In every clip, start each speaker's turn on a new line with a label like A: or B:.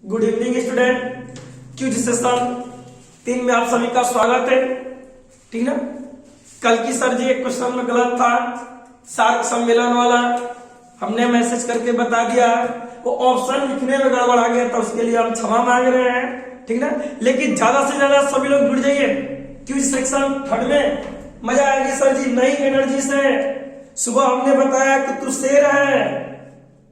A: Good evening student. Quiz session 3 में आप सभी का स्वागत है। ठीक ना। कल की सर जी एक क्वेश्चन में गलत था, सार्क सम्मेलन वाला हमने मैसेज करके बता दिया, वो ऑप्शन लिखने में गड़बड़ आ गया था, उसके लिए हम क्षमा मांग रहे हैं। ठीक ना। लेकिन ज्यादा से ज्यादा सभी लोग जुड़ जाइए क्यूज सेक्शन 3 में, मजा आएगी सर जी नई एनर्जी से। सुबह हमने बताया कि तू शेर है,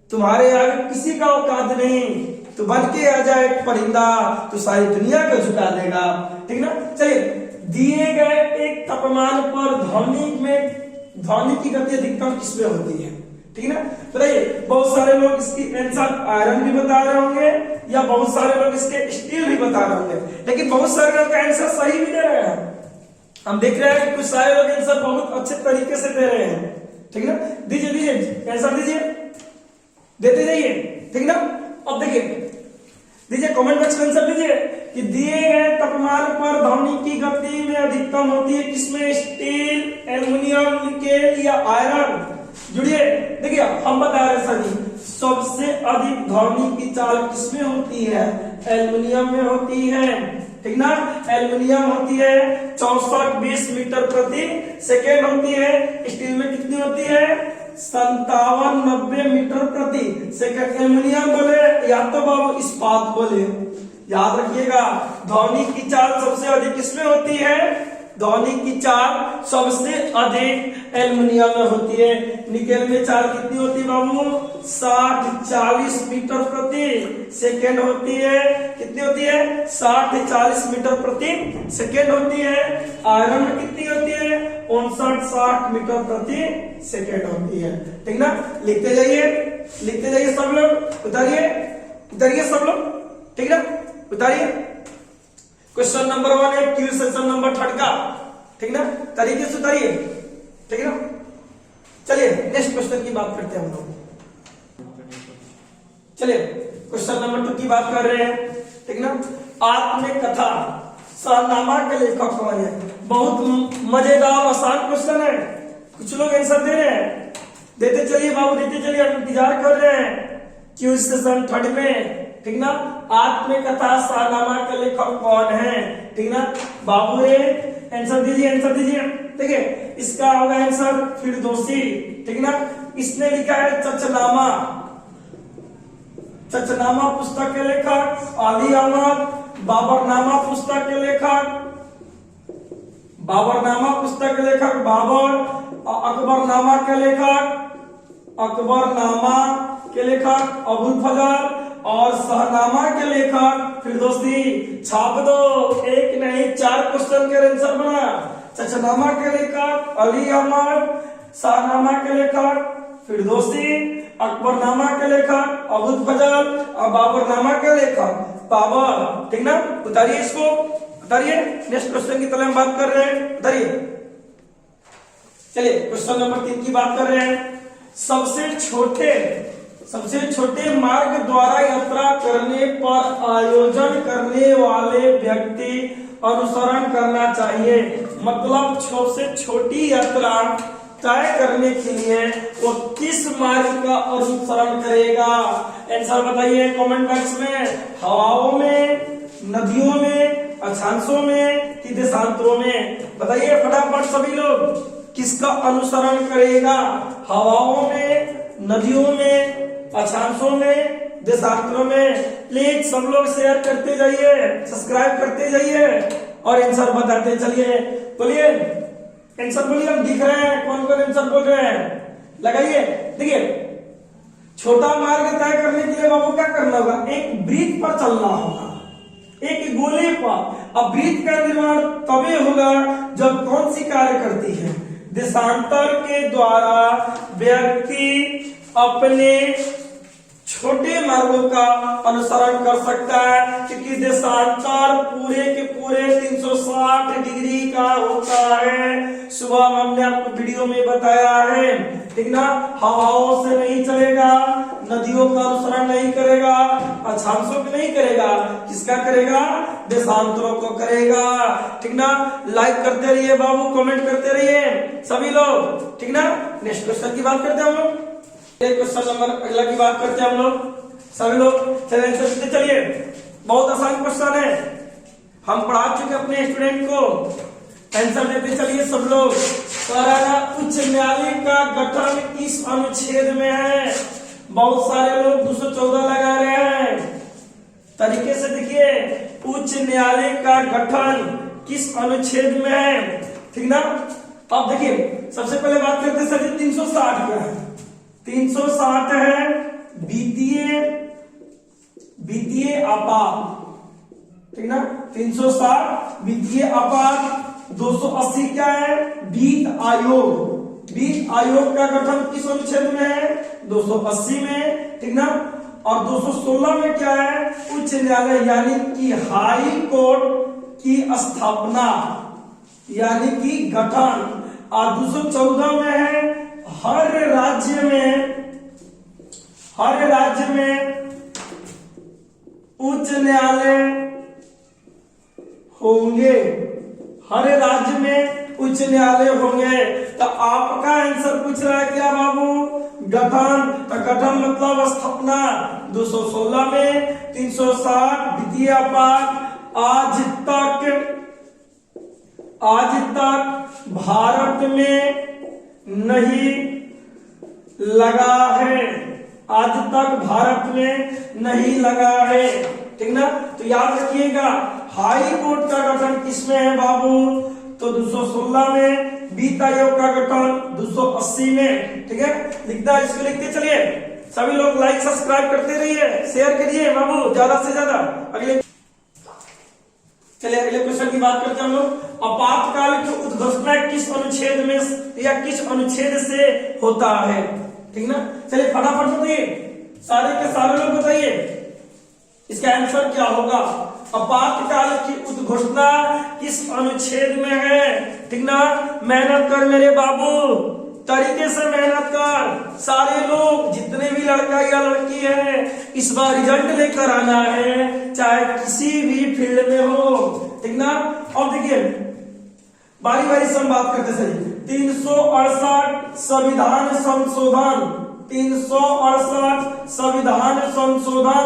A: तुम्हारे आगे किसी का औकात नहीं, तो बन के आ जाए एक परिंदा, तो सारी दुनिया को झुका देगा। ठीक ना। चलिए, दिए गए एक तापमान पर ध्वनि की गति अधिकतम किसमें होती है? ठीक ना। बताइए, बहुत सारे लोग इसकी आंसर आयरन भी बता रहे होंगे या बहुत सारे लोग इसके स्टील भी बता रहे होंगे, लेकिन बहुत सारे लोग आंसर सही भी दे रहे हैं। हम देख रहे हैं कि कुछ सारे लोग आंसर बहुत अच्छे तरीके से दे रहे हैं। ठीक ना। दीजिए आंसर दीजिए, देते जाइए। ठीक ना। अब देखिए, दीजिए कमेंट बॉक्स में आंसर दीजिए कि दिए गए तापमान पर ध्वनि की गति में अधिकतम होती है किसमें? स्टील, एल्युमिनियम, निकेल या आयरन? जुड़िए। देखिए, हम बता रहे सर जी, सबसे अधिक ध्वनि की चाल किसमें होती है? एल्युमिनियम में होती है। ठीक ना। एल्युमिनियम होती है 64-20 मीटर प्रति सेकेंड होती है। स्टील में कितनी होती है? 57-90 मीटर प्रति सेकंड। एल्युमिनियम बोले या तो बाबू इस्पात बोले, याद रखिएगा। ध्वनि की चाल सबसे अधिक किसमें होती है? ध्वनि की चाल सबसे अधिक एल्युमिनियम में होती है। निकेल में चाल कितनी होती है बाबू? 60-40 मीटर प्रति सेकेंड होती है। कितनी होती है? 60-40 मीटर प्रति सेकेंड होती है। आयरन में कितनी होती है? 59-60 मीटर प्रति सेकेंड होती है। ठीक ना। लिखते जाइए सब लोग, उतारिए सब लोग। ठीक ना। उतारिए। क्वेश्चन नंबर 1 है क्यू सेशन नंबर 3 का। ठीक ना। तरीके से उतारिए। ठीक है ना। चलिए नेक्स्ट क्वेश्चन की बात करते हैं हम लोग। चलिए क्वेश्चन नंबर 2 की बात कर रहे हैं। ठीक ना। आत्मकथा शाहनामा के लेखक कौन है? बहुत मजेदार आसान क्वेश्चन है। कुछ लोग आंसर दे रहे हैं, देते चलिए बाबू, देते चलिए, हम इंतजार कर रहे हैं क्यूज सेशन 3 में। ठीक ना। आत्मकथा शाहनामा के लेखक कौन है? ठीक ना। बाबू रे आंसर दीजिए। देखिए, इसका होगा आंसर फिरदौसी। ठीक ना। इसने लिखा है चचनामा पुस्तक के लेखक अली अहमद, बाबरनामा पुस्तक के लेखक बाबर, अकबरनामा के लेखक अबुल फजल और शाहनामा के लेखक फिरदौसी। छाप दो, एक नहीं 4 क्वेश्चन के आंसर बना। चचनामा के लेखक अली अहमद, शाहनामा के लेखक फिरदौसी, अकबरनामा के लेखक अबुल फजल और बाबरनामा के लेखक बाबर। ठीक ना। उतारिए इसको, उतारिए। नेक्स्ट क्वेश्चन की तरह हम बात कर रहे हैं, उतारिए। चलिए क्वेश्चन नंबर 3 की बात कर रहे हैं। सबसे छोटे मार्ग द्वारा यात्रा करने पर आयोजन करने वाले व्यक्ति अनुसरण करना चाहिए। मतलब सबसे छोटी यात्रा तय करने के लिए वो किस मार्ग का अनुसरण करेगा? आंसर बताइए कमेंट बॉक्स में। हवाओं में, नदियों में, अक्षांशों में कि देशांतरों में? बताइए फटाफट सभी लोग, किसका अनुसरण करेगा? हवाओं में, नदियों में, अक्षांशों में, देशांतरों में? प्लीज सब लोग शेयर करते जाइए, सब्सक्राइब करते जाइए और आंसर बताते चलिए। बोलिए आंसर, बोलिए। हम दिख रहे हैं कौन कौन आंसर बोल रहे हैं, लगाइए। देखिए, छोटा मार्ग तय करने के लिए बाबू क्या करना होगा? एक वृत्त पर चलना होगा, एक गोले पर। अब वृत्त का निर्माण तभी होगा जब कौन सी कार्य करती है? देशांतर के द्वारा व्यक्ति अपने छोटे मार्गों का अनुसरण कर सकता है, क्योंकि देशांतर पूरे के पूरे 360 डिग्री का होता है। सुबह हमने आपको वीडियो में बताया है। ठीक ना। हवाओं से नहीं चलेगा, नदियों का अनुसरण नहीं करेगा, अक्षांशों को नहीं करेगा, किसका करेगा? देशांतरों को करेगा। ठीक ना। लाइक करते रहिए बाबू, कमेंट करते रहिए सभी लोग। ठीक ना। नेक्स्ट क्वेश्चन की बात करते हैं हम लोग। क्वेश्चन नंबर अगला की बात करते हैं हम लोग। सभी लोग चलिए आंसर देते चलिए। बहुत आसान क्वेश्चन है, हम पढ़ा चुके अपने स्टूडेंट को। आंसर देते चलिए सब लोग। उच्च न्यायालय का गठन किस अनुच्छेद में है? बहुत सारे लोग 214 लगा रहे हैं। तरीके से देखिए, उच्च न्यायालय का गठन किस अनुच्छेद में है, ठीक ना। अब देखिए सबसे पहले बात करते हैं सर 360 क्या है। 360 है वित्तीय आपात, ठीक ना। 360 वित्तीय आपात। 280 क्या है? वित्त आयोग। वित्त आयोग का गठन किस अनुच्छेद में है? 280 में, ठीक ना। और 216 में क्या है? उच्च न्यायालय यानी कि हाई कोर्ट की स्थापना यानी कि गठन। और 214 में है हर राज्य में उच्च न्यायालय होंगे। हर राज्य में उच्च न्यायालय होंगे। तो आपका आंसर पूछ रहा है क्या बाबू? गठन। तो गठन मतलब स्थापना। 216 में 360 वित्तीय आपात। आज तक भारत में नहीं लगा है। आज तक भारत में नहीं लगा है, ठीक ना। तो याद रखिएगा हाई कोर्ट का गठन किसमें है बाबू? तो 216 में। वित्त आयोग का गठन 280 में, ठीक है। लिखता है, इसको लिखते चलिए। सभी लोग लाइक सब्सक्राइब करते रहिए, शेयर करिए बाबू ज्यादा से ज्यादा। चलिए अगले क्वेश्चन की बात करते हैं हम लोग। आपातकाल की उद्घोषणा किस अनुच्छेद में या किस अनुच्छेद से होता है, ठीक ना। चलिए फटाफट बताइए, सारे के सारे लोग बताइए इसका आंसर क्या होगा। आपातकाल की उद्घोषणा किस अनुच्छेद में है, ठीक ना। मेहनत कर मेरे बाबू, तरीके से मेहनत कर। सारे लोग जितने भी लड़का या लड़की है इस बार रिजल्ट लेकर आना है, चाहे किसी भी फील्ड में हो, ठीक ना। और देखिए बारी बारी से हम बात करते सही। 368 संविधान संशोधन, 368 संविधान संशोधन,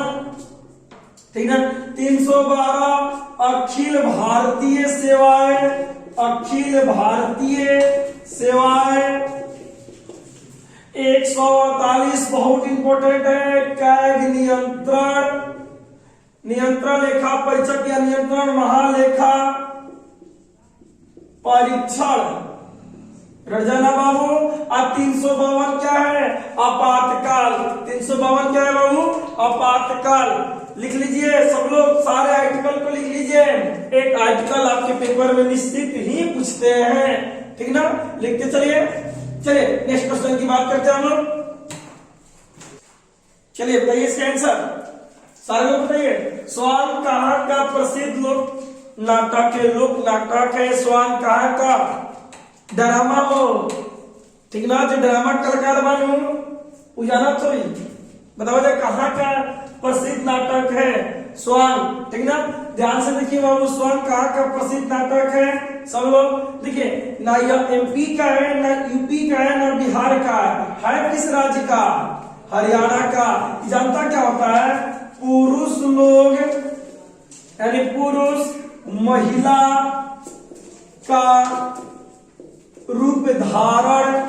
A: ठीक है। 312 अखिल भारतीय सेवाएं, अखिल भारतीय सेवाएं। 148 बहुत इंपॉर्टेंट है, कैग नियंत्रण लेखा परीक्षक या नियंत्रण महालेखा परीक्षण। रजना बाबू। अब 352 क्या है? आपातकाल। 352 क्या है बाबू? आपातकाल। लिख लीजिए सब लोग, सारे आर्टिकल को लिख लीजिए। एक आर्टिकल आपके पेपर में निश्चित ही पूछते हैं, ठीक ना। लिखते चलिए। चलिए नेक्स्ट क्वेश्चन की बात करते हैं हम लोग। चलिए बताइए इसका आंसर, सारे लोग बताइए। स्वान कहाँ का प्रसिद्ध लोक नाटक है? लोक नाटक है स्वान कहाँ का? ड्रामा हो, ठीक ना। जो ड्रामा कलाकार बनू उजाना थोड़ी बताओ जा कहाँ का प्रसिद्ध नाटक है? स्वान, ठीक ना। ध्यान से देखिए बाबू, स्वान कहाँ का प्रसिद्ध नाटक है? सब लोग देखिए, ना यह एमपी का है, ना यूपी का है, ना बिहार का है किस राज्य का? हरियाणा का। जानता क्या होता है? पुरुष लोग यानी पुरुष महिला का रूप धारण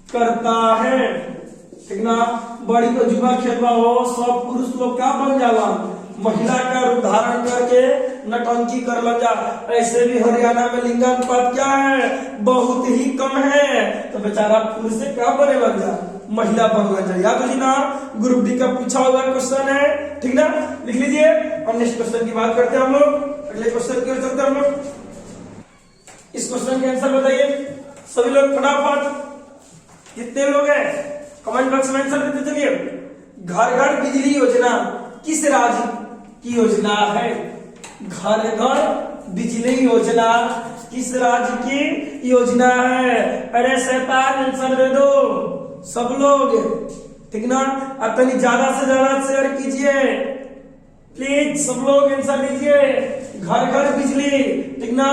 A: करता है, ठीक ना। बड़ी को जुआ खेलवा हो, सब पुरुष लोग क्या बन जाला? महिला का रूप धारण करके नटंकी कर लग जा। ऐसे भी हरियाणा में लिंगानुपात क्या है? बहुत ही कम है, तो बेचारा पुरुष से क्या बने लग जा? महिला बन लग जा। याद लीजिए ना, ग्रुप डी का पूछा हुआ क्वेश्चन है, ठीक ना। लिख लीजिए। और नेक्स्ट क्वेश्चन की बात करते हैं हम लोग। अगले क्वेश्चन की ओर चलते हैं हम लोग। इस क्वेश्चन के आंसर बताइए सभी लोग फटाफट। जितने लोग हैं कमेंट बॉक्स में आंसर देते चलिए। घर घर बिजली योजना किस राज्य की योजना है? घर घर बिजली योजना किस राज्य की योजना है? अरे शैतान आंसर दे दो सब लोग, ठीक ना। अपनी ज्यादा से ज्यादा शेयर कीजिए प्लीज, सब लोग आंसर दीजिए। घर घर बिजली, ठीक ना।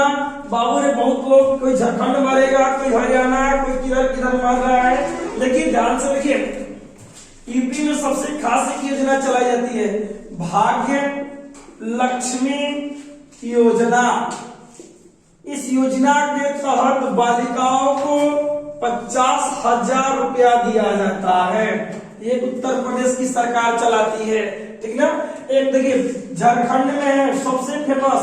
A: बाबू ने बहुत लोग, कोई झारखंड मारेगा, कोई हरियाणा, कोई किधर किधर मार रहा है, लेकिन ध्यान से देखिए यूपी में सबसे खास एक योजना चलाई जाती है, भाग्य लक्ष्मी योजना। इस योजना के तहत बालिकाओं को 50,000 रुपया दिया जाता है। ये उत्तर प्रदेश की सरकार चलाती है, ठीक ना। एक देखिए झारखंड में है सबसे फेमस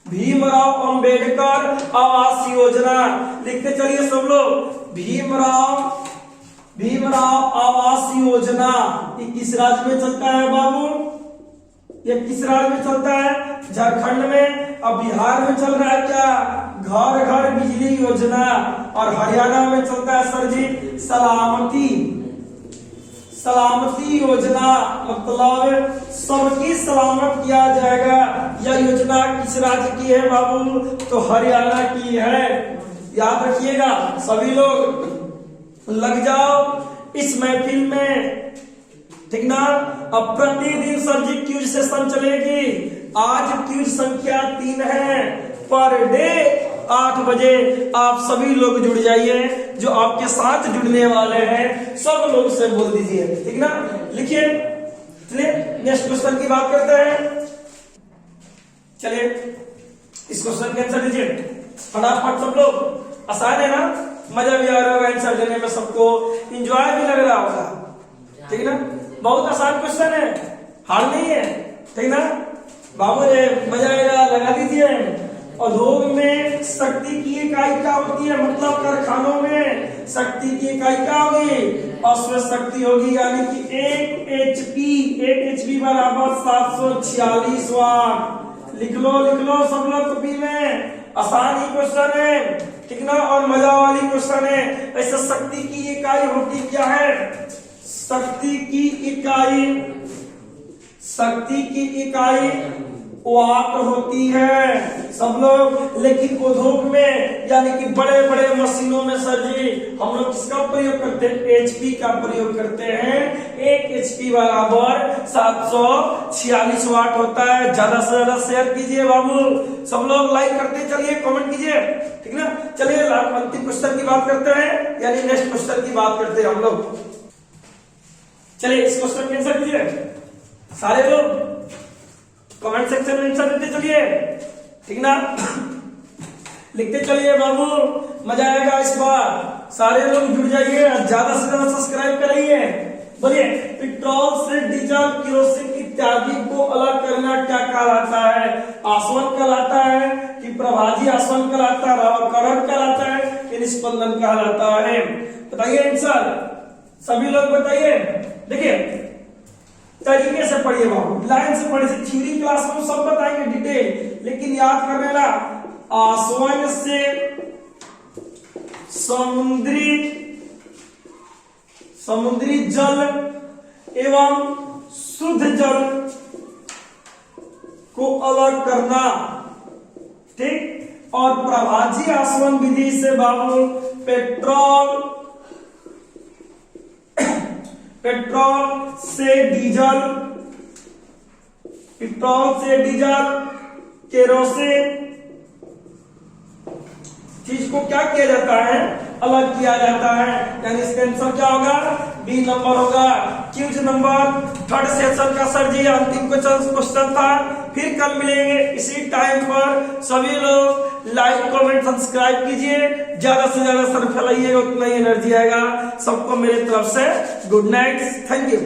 A: भीमराव अंबेडकर आवास योजना। लिखते चलिए सब लोग, भीमराव आवास योजना। ये किस राज्य में चलता है बाबू? ये किस राज्य में चलता है? झारखंड में। अब बिहार में चल रहा है क्या? घर घर बिजली योजना। और हरियाणा में चलता है सर जी सलामती योजना, मतलब सबकी सलामत किया जाएगा। यह योजना किस राज्य की है बाबू? तो हरियाणा की है। याद रखिएगा सभी लोग, लग जाओ इस महफिल में, ठीक ना। अब प्रतिदिन सर जी क्यूज सेशन चलेगी। आज क्यूज संख्या 3 है। पर डे 8 बजे आप सभी लोग जुड़ जाइए। जो आपके साथ जुड़ने वाले हैं सब लोग से बोल दीजिए, ठीक ना। लिखिए, चलिए नेक्स्ट क्वेश्चन की बात करते हैं। चलिए इस क्वेश्चन के आंसर दीजिए फटाफट सब लोग। आसान है ना, मजा भी आ रहा होगा आंसर देने में, सबको एंजॉय भी लग रहा होगा, ठीक ना। बहुत आसान क्वेश्चन है, हार्ड नहीं है, ठीक ना। बाबू रे मजा आएगा, लगा दीजिए। उद्योग में शक्ति की इकाई क्या होती है? मतलब कारखानों में शक्ति की इकाई क्या होगी? अश्व शक्ति होगी, यानी कि 1 HP बराबर 746 वाट। लिख लो सब लोग कॉपी में। आसान ही क्वेश्चन है, ठीक ना, और मजा वाली क्वेश्चन है। ऐसे शक्ति की इकाई होती क्या है? शक्ति की इकाई वाट होती है सब लोग। लेकिन उद्योग में यानी कि बड़े बड़े मशीनों में सर जी हम लोग किसका प्रयोग करते हैं? HP का प्रयोग करते हैं। 1 HP बराबर 746 वाट होता है। ज्यादा से ज्यादा शेयर कीजिए बाबू, सब लोग लाइक करते चलिए, कमेंट कीजिए, ठीक ना। चलिए अंतिम क्वेश्चन की बात करते हैं, यानी नेक्स्ट क्वेश्चन की बात करते हैं हम लोग। चलिए इस क्वेश्चन के आंसर कीजिए सारे लोग, कमेंट सेक्शन में आंसर देते चलिए, ठीक ना। लिखते चलिए बाबू, मजा आएगा इस बार। सारे लोग जुड़ जाइए, ज्यादा से ज्यादा सब्सक्राइब कराइए। बोलिए, पेट्रोल से डीजल केरोसिन इत्यादि को अलग करना क्या कहलाता है? आसवन कहलाता है कि प्रभाजी आसवन कहलाता है, रवकरण कहलाता है कि निस्पंदन कहलाता है? बताइए आंसर, सभी लोग बताइए। देखिए तरीके से पढ़िए बाबू, लाइन से पढ़िए। थ्योरी क्लास में सब बताएंगे डिटेल, लेकिन याद कर लेना। आसवन से समुद्री जल एवं शुद्ध जल को अलग करना, ठीक। और प्रभाजी आसवन विधि से बाबू पेट्रोल से डीजल, केरोसिन चीज को क्या किया जाता है? अलग किया जाता है। यानी इसका आंसर क्या होगा? बी नंबर होगा। क्यूज नंबर 3rd सेशन का सर जी अंतिम क्वेश्चन था। फिर कल मिलेंगे इसी टाइम पर। सभी लोग लाइक कमेंट सब्सक्राइब कीजिए, ज्यादा से ज्यादा सर फैलाइएगा, उतना ही एनर्जी आएगा। सबको मेरी तरफ से गुड नाइट, थैंक यू।